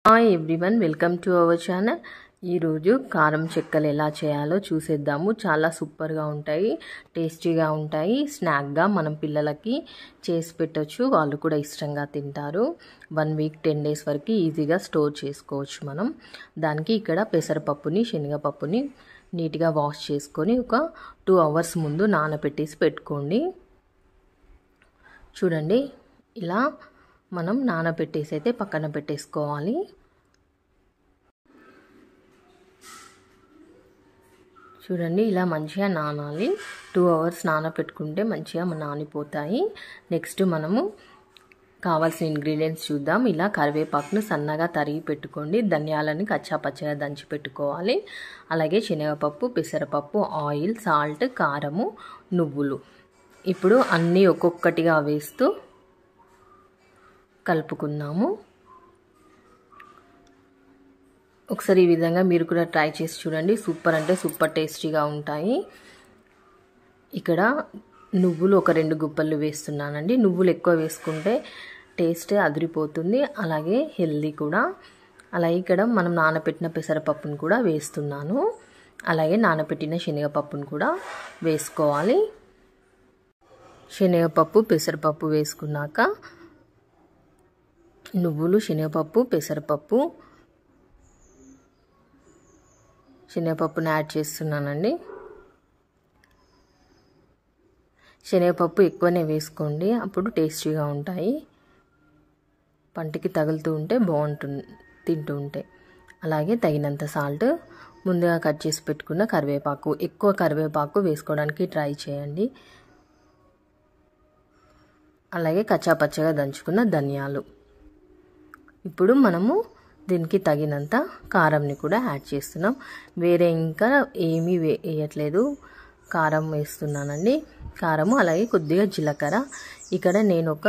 Hi everyone, welcome to our channel. ఈరోజు కారం చెక్కలు ఎలా చేయాలో చూసేద్దాము. చాలా సూపర్గా ఉంటాయి, టేస్టీగా ఉంటాయి. స్నాక్గా మనం పిల్లలకి చేసి పెట్టచ్చు, వాళ్ళు కూడా ఇష్టంగా తింటారు. 1 వీక్ 10 డేస్ వరకు ఈజీగా స్టోర్ చేసుకోవచ్చు మనం. దానికి ఇక్కడ పెసరపప్పుని శనగపప్పుని నీట్గా వాష్ చేసుకొని ఒక 2 అవర్స్ ముందు నానబెట్టేసి పెట్టుకోండి. చూడండి, ఇలా మనం నానబెట్టేసి అయితే పక్కన పెట్టేసుకోవాలి. చూడండి, ఇలా మంచిగా నానాలి. 2 అవర్స్ నానబెట్టుకుంటే మంచిగా నానిపోతాయి. నెక్స్ట్ మనము కావాల్సిన ఇంగ్రీడియంట్స్ చూద్దాం. ఇలా కరివేపాకును సన్నగా తరిగి పెట్టుకోండి. ధనియాలని కచ్చా పచ్చగా దంచి పెట్టుకోవాలి. అలాగే శనగపప్పు, పెసరపప్పు, ఆయిల్, సాల్ట్, కారము, నువ్వులు. ఇప్పుడు అన్నీ ఒక్కొక్కటిగా వేస్తూ కలుపుకుందాము. ఒకసారి ఈ విధంగా మీరు కూడా ట్రై చేసి చూడండి. సూపర్ అంటే సూపర్ టేస్టీగా ఉంటాయి. ఇక్కడ నువ్వులు ఒక 2 గుప్పలు వేస్తున్నానండి. నువ్వులు ఎక్కువ వేసుకుంటే టేస్ట్ అదిరిపోతుంది, అలాగే హెల్దీ కూడా. అలాగే ఇక్కడ మనం నానబెట్టిన పెసరపప్పును కూడా వేస్తున్నాను. అలాగే నానబెట్టిన శనగపప్పును కూడా వేసుకోవాలి. శనగపప్పు, పెసరపప్పు వేసుకున్నాక నువ్వులు, శనగపప్పుని యాడ్ చేస్తున్నానండి. శనగపప్పు ఎక్కువనే వేసుకోండి, అప్పుడు టేస్టీగా ఉంటాయి. పంటికి తగులుతూ ఉంటే బాగుంటుంది తింటూ ఉంటే. అలాగే తగినంత సాల్ట్, ముందుగా కట్ చేసి పెట్టుకున్న కరివేపాకు. ఎక్కువ కరివేపాకు వేసుకోవడానికి ట్రై చేయండి. అలాగే కచ్చా పచ్చగా దంచుకున్న ధనియాలు. ఇప్పుడు మనము దీనికి తగినంత కారంని కూడా యాడ్ చేస్తున్నాం. వేరే ఇంకా ఏమీ వేయట్లేదు, కారం వేస్తున్నానండి. కారము అలాగే కొద్దిగా జీలకర్ర. ఇక్కడ నేను ఒక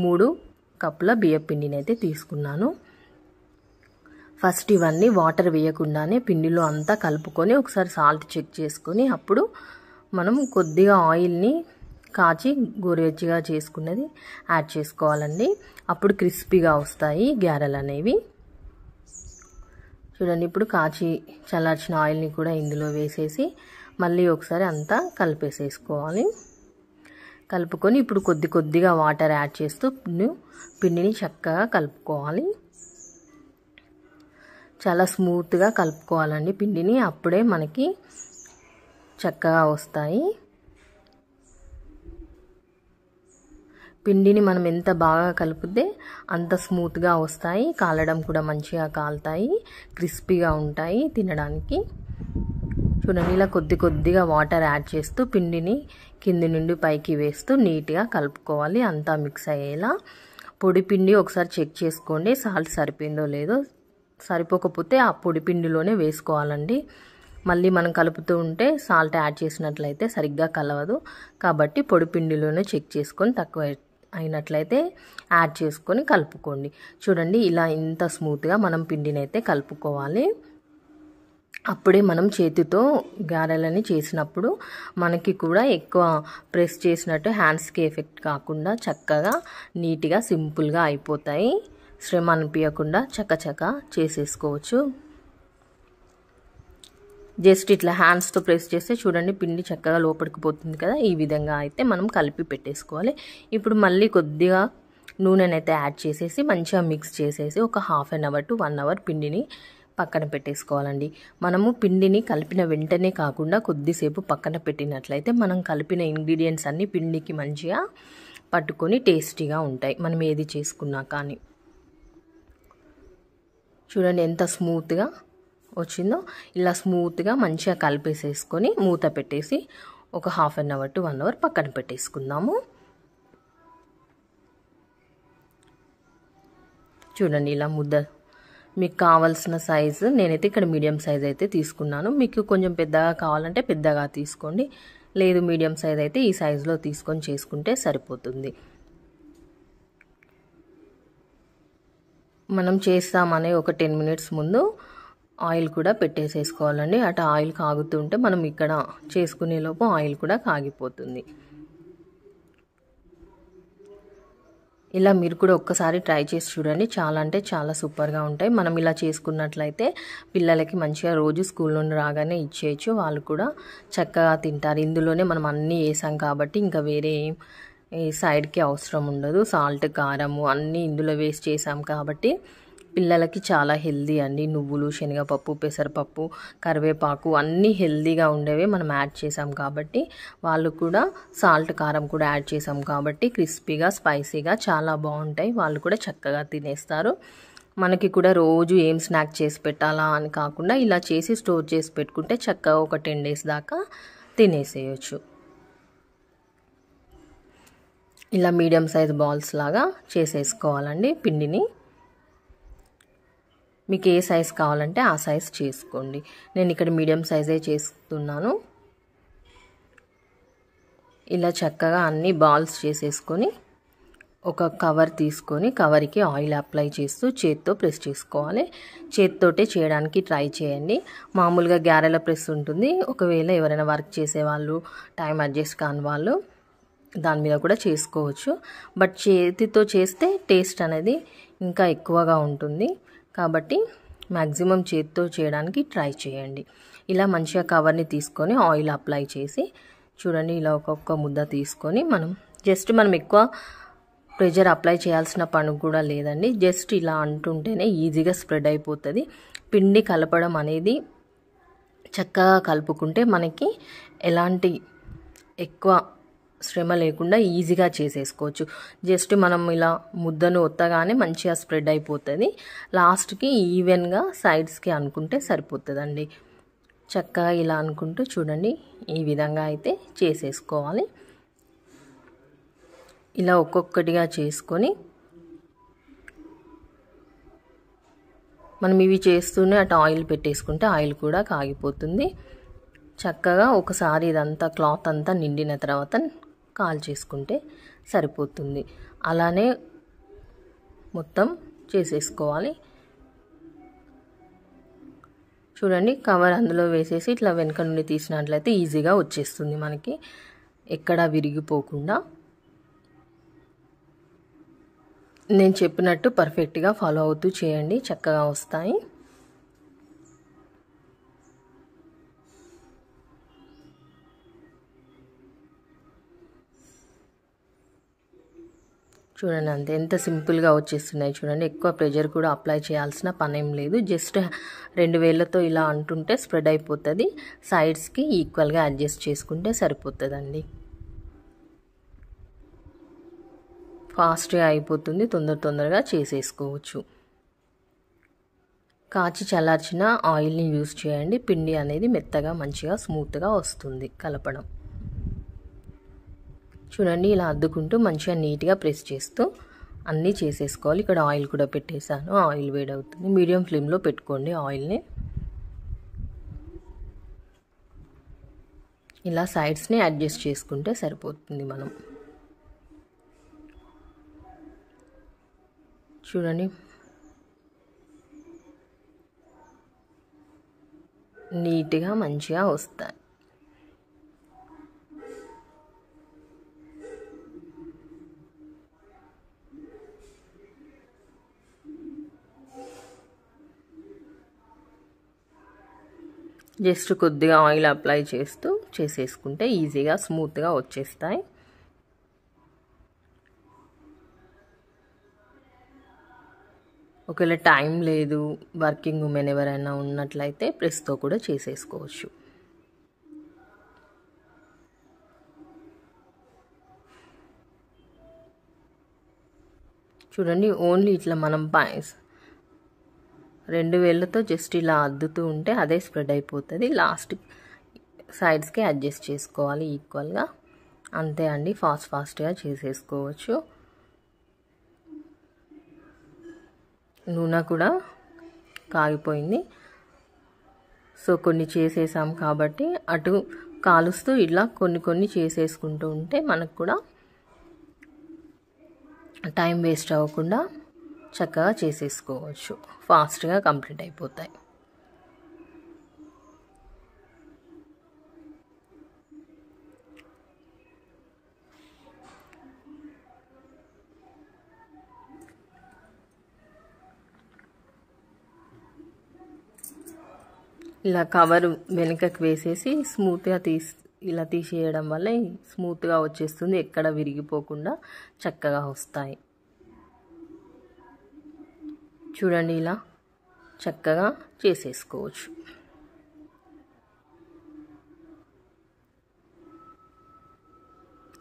3 కప్పుల బియ్యం పిండిని అయితే తీసుకున్నాను. ఫస్ట్ ఇవన్నీ వాటర్ వేయకుండానే పిండిలో అంతా కలుపుకొని ఒకసారి సాల్ట్ చెక్ చేసుకొని అప్పుడు మనం కొద్దిగా ఆయిల్ని కాచి గోరువెచ్చగా చేసుకున్నది యాడ్ చేసుకోవాలండి. అప్పుడు క్రిస్పీగా వస్తాయి గారెలు అనేవి. చూడండి, ఇప్పుడు కాచి చల్లార్చిన ఆయిల్ని కూడా ఇందులో వేసేసి మళ్ళీ ఒకసారి అంతా కలిపేసేసుకోవాలి. కలుపుకొని ఇప్పుడు కొద్దిగా వాటర్ యాడ్ చేస్తూ పిండిని చక్కగా కలుపుకోవాలి. చాలా స్మూత్గా కలుపుకోవాలండి పిండిని, అప్పుడే మనకి చక్కగా వస్తాయి. పిండిని మనం ఎంత బాగా కలిపితే అంత స్మూత్గా వస్తాయి. కాలడం కూడా మంచిగా కాలుతాయి, క్రిస్పీగా ఉంటాయి తినడానికి. చూడండి, ఇలా కొద్దిగా వాటర్ యాడ్ చేస్తూ పిండిని కింది నుండి పైకి వేస్తూ నీట్గా కలుపుకోవాలి, అంతా మిక్స్ అయ్యేలా. పొడి పిండి ఒకసారి చెక్ చేసుకోండి, సాల్ట్ సరిపోయిందో లేదో. సరిపోకపోతే ఆ పొడి పిండిలోనే వేసుకోవాలండి. మళ్ళీ మనం కలుపుతూ ఉంటే సాల్ట్ యాడ్ చేసినట్లయితే సరిగ్గా కలవదు. కాబట్టి పొడి పిండిలోనే చెక్ చేసుకొని తక్కువ అయినట్లయితే యాడ్ చేసుకొని కలుపుకోండి. చూడండి, ఇలా ఇంత స్మూత్గా మనం పిండిని అయితే కలుపుకోవాలి. అప్పుడే మనం చేతితో గారెలని చేసినప్పుడు మనకి కూడా ఎక్కువ ప్రెస్ చేసినట్టు హ్యాండ్స్కి ఎఫెక్ట్ కాకుండా చక్కగా నీట్గా సింపుల్గా అయిపోతాయి. శ్రమ అనిపించకుండా చకచక చేసేసుకోవచ్చు. జస్ట్ ఇట్లా హ్యాండ్స్తో ప్రెస్ చేస్తే చూడండి పిండి చక్కగా లోపలికి పోతుంది కదా. ఈ విధంగా అయితే మనం కలిపి పెట్టేసుకోవాలి. ఇప్పుడు మళ్ళీ కొద్దిగా నూనెని అయితే యాడ్ చేసేసి మంచిగా మిక్స్ చేసేసి ఒక 1/2 అవర్ to 1 అవర్ పిండిని పక్కన పెట్టేసుకోవాలండి. మనము పిండిని కలిపిన వెంటనే కాకుండా కొద్దిసేపు పక్కన పెట్టినట్లయితే మనం కలిపిన ఇంగ్రీడియంట్స్ అన్నీ పిండికి మంచిగా పట్టుకొని టేస్టీగా ఉంటాయి మనం ఏది చేసుకున్నా కానీ. చూడండి ఎంత స్మూత్గా వచ్చిందో. ఇలా స్మూత్గా మంచిగా కలిపేసేసుకొని మూత పెట్టేసి ఒక 1/2 అవర్ to 1 అవర్ పక్కన పెట్టేసుకుందాము. చూడండి, ఇలా ముద్ద మీకు కావాల్సిన సైజు, నేనైతే ఇక్కడ మీడియం సైజ్ అయితే తీసుకున్నాను. మీకు కొంచెం పెద్దగా కావాలంటే పెద్దగా తీసుకోండి, లేదు మీడియం సైజ్ అయితే ఈ సైజులో తీసుకొని చేసుకుంటే సరిపోతుంది. మనం చేస్తామనే ఒక 10 మినిట్స్ ముందు ఆయిల్ కూడా పెట్టేసేసుకోవాలండి. అటు ఆయిల్ కాగుతుంటే మనం ఇక్కడ చేసుకునే లోపు ఆయిల్ కూడా కాగిపోతుంది. ఇలా మీరు కూడా ఒక్కసారి ట్రై చేసి చూడండి. చాలా అంటే చాలా సూపర్గా ఉంటాయి. మనం ఇలా చేసుకున్నట్లయితే పిల్లలకి మంచిగా రోజు స్కూల్ నుండి రాగానే ఇచ్చేయచ్చు. వాళ్ళు కూడా చక్కగా తింటారు. ఇందులోనే మనం అన్నీ వేసాం కాబట్టి ఇంకా వేరే ఈ సైడ్కి అవసరం ఉండదు. సాల్ట్, కారము అన్నీ ఇందులో వేస్ట్ చేసాం కాబట్టి పిల్లలకి చాలా హెల్దీ అండి. నువ్వులు, శనగపప్పు, పెసరపప్పు, కరివేపాకు అన్నీ హెల్దీగా ఉండేవి మనం యాడ్ చేసాం కాబట్టి వాళ్ళు కూడా సాల్ట్, కారం కూడా యాడ్ చేసాం కాబట్టి క్రిస్పీగా, స్పైసీగా చాలా బాగుంటాయి. వాళ్ళు కూడా చక్కగా తినేస్తారు. మనకి కూడా రోజు ఏం స్నాక్ చేసి పెట్టాలా అని కాకుండా ఇలా చేసి స్టోర్ చేసి పెట్టుకుంటే చక్కగా ఒక 10 days దాకా తినేసేయచ్చు. ఇలా మీడియం సైజ్ బాల్స్ లాగా చేసేసుకోవాలండి పిండిని. మీకు ఏ సైజ్ కావాలంటే ఆ సైజ్ చేసుకోండి. నేను ఇక్కడ మీడియం సైజే చేస్తున్నాను. ఇలా చక్కగా అన్ని బాల్స్ చేసేసుకొని ఒక కవర్ తీసుకొని కవర్కి ఆయిల్ అప్లై చేస్తూ చేత్తో ప్రెస్ చేసుకోవాలి. చేత్తోటే చేయడానికి ట్రై చేయండి. మామూలుగా గారెల ప్రెస్ ఉంటుంది. ఒకవేళ ఎవరైనా వర్క్ చేసేవాళ్ళు, టైం అడ్జస్ట్ కాని వాళ్ళు దాని మీద కూడా చేసుకోవచ్చు. బట్ చేతితో చేస్తే టేస్ట్ అనేది ఇంకా ఎక్కువగా ఉంటుంది. కాబట్టి మ్యాక్సిమం చేతితో చేయడానికి ట్రై చేయండి. ఇలా మంచిగా కవర్ని తీసుకొని ఆయిల్ అప్లై చేసి చూడండి ఇలా ఒక్కొక్క ముద్ద తీసుకొని మనం ఎక్కువ ప్రెషర్ అప్లై చేయాల్సిన పని కూడా లేదండి. జస్ట్ ఇలా అంటుంటేనే ఈజీగా స్ప్రెడ్ అయిపోతుంది. పిండి కలపడం అనేది చక్కగా కలుపుకుంటే మనకి ఎలాంటి ఎక్కువ శ్రమ లేకుండా ఈజీగా చేసేసుకోవచ్చు. జస్ట్ మనం ఇలా ముద్దను ఒత్తగానే మంచిగా స్ప్రెడ్ అయిపోతుంది. లాస్ట్కి ఈవెన్గా సైడ్స్కి అనుకుంటే సరిపోతుందండి. చక్కగా ఇలా అనుకుంటూ చూడండి ఈ విధంగా అయితే చేసేసుకోవాలి. ఇలా ఒక్కొక్కటిగా చేసుకొని మనం ఇవి చేస్తూనే అటు ఆయిల్ పెట్టేసుకుంటే ఆయిల్ కూడా కాగిపోతుంది. చక్కగా ఒకసారి ఇదంతా క్లాత్ అంతా నిండిన తర్వాత కాల్ చేసుకుంటే సరిపోతుంది. అలానే మొత్తం చేసేసుకోవాలి. చూడండి కవర్ అందులో వేసేసి ఇట్లా వెనక నుండి తీసినట్లయితే ఈజీగా వచ్చేస్తుంది మనకి, ఎక్కడా విరిగిపోకుండా. నేను చెప్పినట్టు పర్ఫెక్ట్గా ఫాలో అవుతూ చేయండి, చక్కగా వస్తాయి. చూడండి అంతే ఎంత సింపుల్గా వచ్చేస్తున్నాయి చూడండి. ఎక్కువ ప్రెషర్ కూడా అప్లై చేయాల్సిన పని ఏం లేదు. జస్ట్ 2 వేళ్ళతో ఇలా అంటుంటే స్ప్రెడ్ అయిపోతుంది. సైడ్స్కి ఈక్వల్గా అడ్జస్ట్ చేసుకుంటే సరిపోతుందండి. ఫాస్ట్గా అయిపోతుంది, తొందరగా చేసేసుకోవచ్చు. కాచి చల్లార్చిన ఆయిల్ని యూజ్ చేయండి. పిండి అనేది మెత్తగా మంచిగా స్మూత్గా వస్తుంది కలపడం. చూడండి ఇలా అద్దుకుంటూ మంచిగా నీట్గా ప్రెస్ చేస్తూ అన్నీ చేసేసుకోవాలి. ఇక్కడ ఆయిల్ కూడా పెట్టేశాను, ఆయిల్ వేడవుతుంది. మీడియం ఫ్లేమ్లో పెట్టుకోండి ఆయిల్ని. ఇలా సైడ్స్ని అడ్జస్ట్ చేసుకుంటే సరిపోతుంది. మనం చూడండి నీట్గా మంచిగా వస్తాయి. జస్ట్ కొద్దిగా ఆయిల్ అప్లై చేస్తూ చేసేసుకుంటే ఈజీగా స్మూత్గా వచ్చేస్తాయి. ఒకవేళ టైం లేదు, వర్కింగ్ ఉమెన్ ఎవరైనా ఉన్నట్లయితే ప్రెస్తో కూడా చేసేసుకోవచ్చు. చూడండి ఓన్లీ ఇట్లా మనం 2 వేళ్ళతో జస్ట్ ఇలా అద్దుతూ ఉంటే అదే స్ప్రెడ్ అయిపోతుంది. లాస్ట్ సైడ్స్కి అడ్జస్ట్ చేసుకోవాలి ఈక్వల్గా. అంతే అండి, ఫాస్ట్గా చేసేసుకోవచ్చు. నూనె కూడా కాగిపోయింది. సో కొన్ని చేసేసాం కాబట్టి అటు కాలుస్తూ ఇలా కొన్ని చేసేసుకుంటూ ఉంటే మనకు కూడా టైం వేస్ట్ అవ్వకుండా చక్కగా చేసేసుకోవచ్చు. ఫాస్ట్గా కంప్లీట్ అయిపోతాయి. ఇలా కవర్ వెనుకకు వేసేసి స్మూత్గా ఇలా తీసేయడం వల్ల స్మూత్గా వచ్చేస్తుంది, ఎక్కడ విరిగిపోకుండా చక్కగా వస్తాయి. చూడండి ఇలా చక్కగా చేసేసుకోవచ్చు.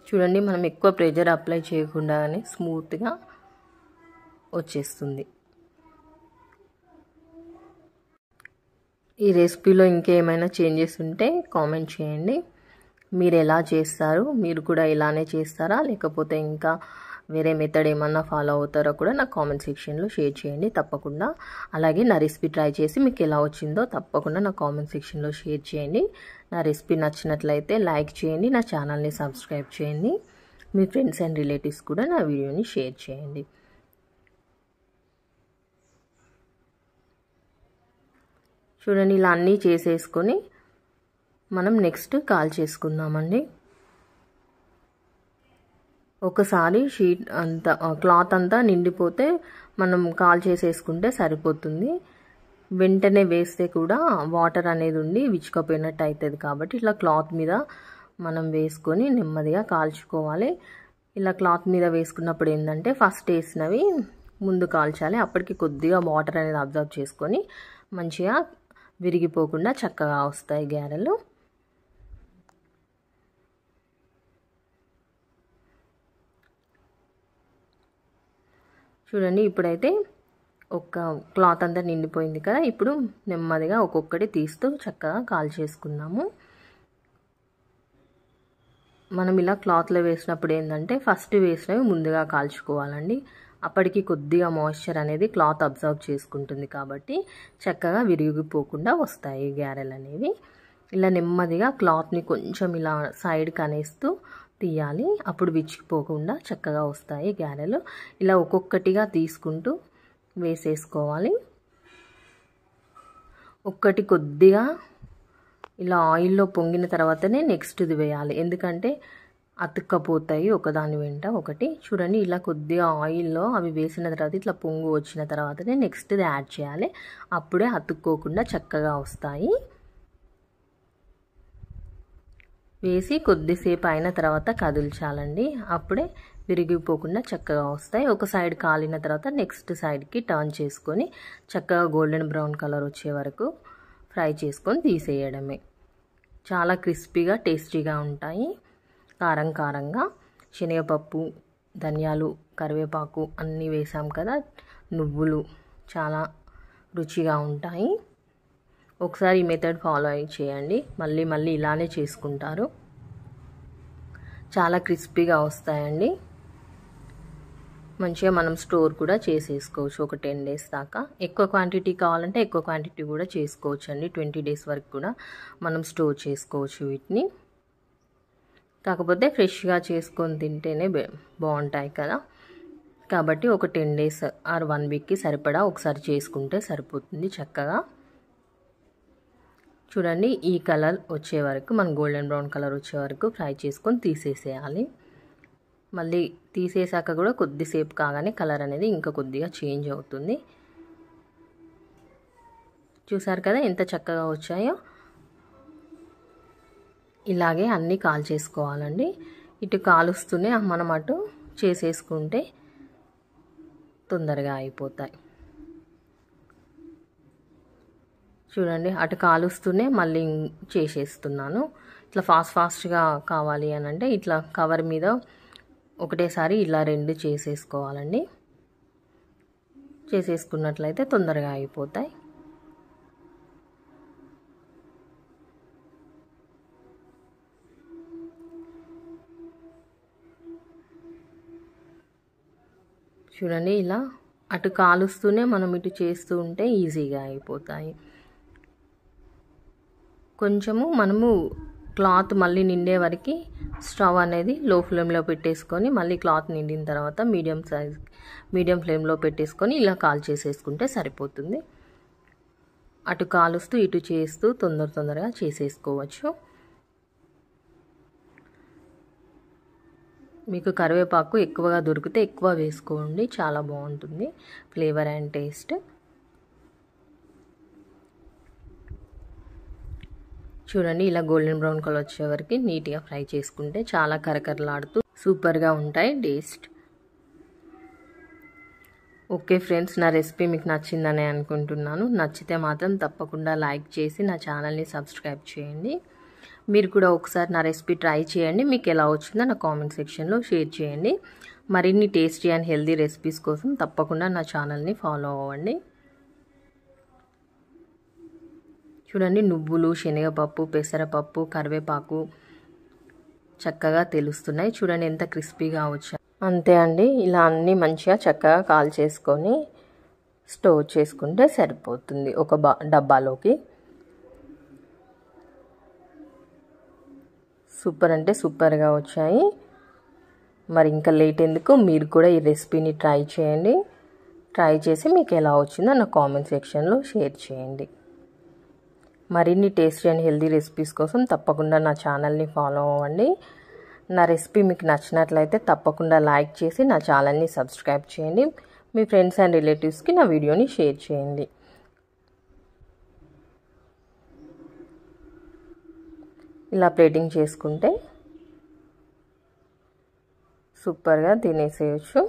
చూడండి మనం ఎక్కువ ప్రెషర్ అప్లై చేయకుండానే స్మూత్గా వచ్చేస్తుంది. ఈ రెసిపీలో ఇంకేమైనా చేంజెస్ ఉంటే కామెంట్ చేయండి. మీరు ఎలా చేస్తారు, మీరు కూడా ఇలానే చేస్తారా లేకపోతే ఇంకా వేరే మెథడ్ ఏమన్నా ఫాలో అవుతారో కూడా నాకు కామెంట్ సెక్షన్లో షేర్ చేయండి తప్పకుండా. అలాగే నా రెసిపీ ట్రై చేసి మీకు ఎలా వచ్చిందో తప్పకుండా నా కామెంట్ సెక్షన్లో షేర్ చేయండి. నా రెసిపీ నచ్చినట్లయితే లైక్ చేయండి, నా ఛానల్ని సబ్స్క్రైబ్ చేయండి, మీ ఫ్రెండ్స్ అండ్ రిలేటివ్స్ కూడా నా వీడియోని షేర్ చేయండి. చూడండి ఇలా అన్నీ చేసేసుకొని మనం నెక్స్ట్ కాల్ చేసుకుందామండి. ఒకసారి షీట్ అంతా క్లాత్ అంతా నిండిపోతే మనం కాల్ చేసేసుకుంటే సరిపోతుంది. వెంటనే వేస్తే కూడా వాటర్ అనేది ఉండి విచ్చుకపోయినట్టు అవుతుంది. కాబట్టి ఇట్లా క్లాత్ మీద మనం వేసుకొని నెమ్మదిగా కాల్చుకోవాలి. ఇలా క్లాత్ మీద వేసుకున్నప్పుడు ఏంటంటే ఫస్ట్ వేసినవి ముందు కాల్చాలి. అప్పటికి కొద్దిగా వాటర్ అనేది అబ్జర్వ్ చేసుకొని మంచిగా విరిగిపోకుండా చక్కగా వస్తాయి గారెలు. చూడండి ఇప్పుడైతే ఒక క్లాత్ అంతా నిండిపోయింది కదా, ఇప్పుడు నెమ్మదిగా ఒక్కొక్కటి తీస్తూ చక్కగా కాల్ చేసుకుందాము. మనం ఇలా క్లాత్లో వేసినప్పుడు ఏంటంటే ఫస్ట్ వేసినవి ముందుగా కాల్చుకోవాలండి. అప్పటికి కొద్దిగా మాయిశ్చర్ అనేది క్లాత్ అబ్జర్వ్ చేసుకుంటుంది కాబట్టి చక్కగా విరిగిపోకుండా వస్తాయి గారెలు అనేవి. ఇలా నెమ్మదిగా క్లాత్ని కొంచెం ఇలా సైడ్కి అనేస్తూ తీయాలి, అప్పుడు విచ్చిపోకుండా చక్కగా వస్తాయి గారెలు. ఇలా ఒక్కొక్కటిగా తీసుకుంటూ వేసేసుకోవాలి. ఒక్కటి కొద్దిగా ఇలా ఆయిల్లో పొంగిన తర్వాతనే నెక్స్ట్ది వేయాలి, ఎందుకంటే అతుక్కపోతాయి ఒకదాని వెంట ఒకటి. చూడండి ఇలా కొద్దిగా ఆయిల్లో అవి వేసిన తర్వాత ఇట్లా పొంగు వచ్చిన తర్వాతనే నెక్స్ట్ది యాడ్ చేయాలి, అప్పుడే అతుక్కోకుండా చక్కగా వస్తాయి. వేసి కొద్దిసేపు అయిన తర్వాత కదిల్చాలండి, అప్పుడే విరిగిపోకుండా చక్కగా వస్తాయి. ఒక సైడ్ కాలిన తర్వాత నెక్స్ట్ సైడ్కి టర్న్ చేసుకొని చక్కగా గోల్డెన్ బ్రౌన్ కలర్ వచ్చే వరకు ఫ్రై చేసుకొని తీసేయడమే. చాలా క్రిస్పీగా టేస్టీగా ఉంటాయి. కారం కారంగా శనగపప్పు, ధనియాలు, కరివేపాకు అన్నీ వేసాం కదా, నువ్వులు చాలా రుచిగా ఉంటాయి. ఒకసారి ఈ మెథడ్ ఫాలో చేయండి, మళ్ళీ మళ్ళీ ఇలానే చేసుకుంటారు. చాలా క్రిస్పీగా వస్తాయండి. మంచిగా మనం స్టోర్ కూడా చేసేసుకోవచ్చు ఒక 10 days దాకా. ఎక్కువ క్వాంటిటీ కావాలంటే ఎక్కువ క్వాంటిటీ కూడా చేసుకోవచ్చు అండి. 20 days వరకు కూడా మనం స్టోర్ చేసుకోవచ్చు వీటిని. కాకపోతే ఫ్రెష్గా చేసుకొని తింటేనే బాగుంటాయి కదా, కాబట్టి ఒక 10 days ఆర్ 1 weekకి సరిపడా ఒకసారి చేసుకుంటే సరిపోతుంది చక్కగా. చూడండి ఈ కలర్ వచ్చే వరకు, మన గోల్డెన్ బ్రౌన్ కలర్ వచ్చే వరకు ఫ్రై చేసుకొని తీసేసేయాలి. మళ్ళీ తీసేసాక కూడా కొద్దిసేపు కాగానే కలర్ అనేది ఇంకా కొద్దిగా చేంజ్ అవుతుంది. చూసారు కదా ఎంత చక్కగా వచ్చాయో. ఇలాగే అన్నీ కాల్ చేసుకోవాలండి. ఇటు కాలుస్తూనే మనం అటు చేసేసుకుంటే తొందరగా అయిపోతాయి. చూడండి అటు కాలుస్తూనే మళ్ళీ చేసేస్తున్నాను. ఇట్లా ఫాస్ట్గా కావాలి అని అంటే ఇట్లా కవర్ మీద ఒకటేసారి ఇలా 2 చేసేసుకోవాలండి. చేసేసుకున్నట్లయితే తొందరగా అయిపోతాయి. చూడండి ఇలా అటు కాలుస్తూనే మనం ఇటు చేస్తూ ఉంటే ఈజీగా అయిపోతాయి. కొంచెము మనము క్లాత్ మళ్ళీ నిండే వరకు స్టవ్ అనేది లో ఫ్లేమ్లో పెట్టేసుకొని మళ్ళీ క్లాత్ నిండిన తర్వాత మీడియం ఫ్లేమ్లో పెట్టేసుకొని ఇలా కాల్ చేసేసుకుంటే సరిపోతుంది. అటు కాలుస్తూ ఇటు చేస్తూ తొందరగా చేసేసుకోవచ్చు. మీకు కరివేపాకు ఎక్కువగా దొరికితే ఎక్కువ వేసుకోండి, చాలా బాగుంటుంది ఫ్లేవర్ అండ్ టేస్ట్. చూడండి ఇలా గోల్డెన్ బ్రౌన్ కలర్ వచ్చే వరకు నీట్గా ఫ్రై చేసుకుంటే చాలా కరకరలాడుతూ సూపర్గా ఉంటాయి టేస్ట్. ఓకే ఫ్రెండ్స్, నా రెసిపీ మీకు నచ్చిందని అనుకుంటున్నాను. నచ్చితే మాత్రం తప్పకుండా లైక్ చేసి నా ఛానల్ని సబ్స్క్రైబ్ చేయండి. మీరు కూడా ఒకసారి నా రెసిపీ ట్రై చేయండి. మీకు ఎలా వచ్చిందో నా కామెంట్ సెక్షన్లో షేర్ చేయండి. మరిన్ని టేస్టీ అండ్ హెల్దీ రెసిపీస్ కోసం తప్పకుండా నా ఛానల్ని ఫాలో అవ్వండి. చూడండి నువ్వులు, శనగపప్పు, పెసరపప్పు, కరివేపాకు చక్కగా తెలుస్తున్నాయి. చూడండి ఎంత క్రిస్పీగా వచ్చాయి. అంతే అండి, ఇలా అన్నీ మంచిగా చక్కగా కాల్చేసుకొని స్టోర్ చేసుకుంటే సరిపోతుంది ఒక డబ్బాలోకి. సూపర్ అంటే సూపర్గా వచ్చాయి. మరి ఇంకా లేట్ ఎందుకు, మీరు కూడా ఈ రెసిపీని ట్రై చేయండి. ట్రై చేసి మీకు ఎలా వచ్చిందో నా కామెంట్ సెక్షన్లో షేర్ చేయండి. మరిన్ని టేస్టీ అండ్ హెల్దీ రెసిపీస్ కోసం తప్పకుండా నా ఛానల్ని ఫాలో అవ్వండి. నా రెసిపీ మీకు నచ్చినట్లయితే తప్పకుండా లైక్ చేసి నా ఛానల్ని సబ్స్క్రైబ్ చేయండి. మీ ఫ్రెండ్స్ అండ్ రిలేటివ్స్కి నా వీడియోని షేర్ చేయండి. ఇలా ప్లేటింగ్ చేసుకుంటే సూపర్గా తినేసేయచ్చు.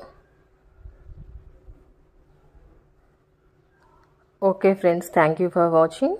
Okay friends, thank you for watching.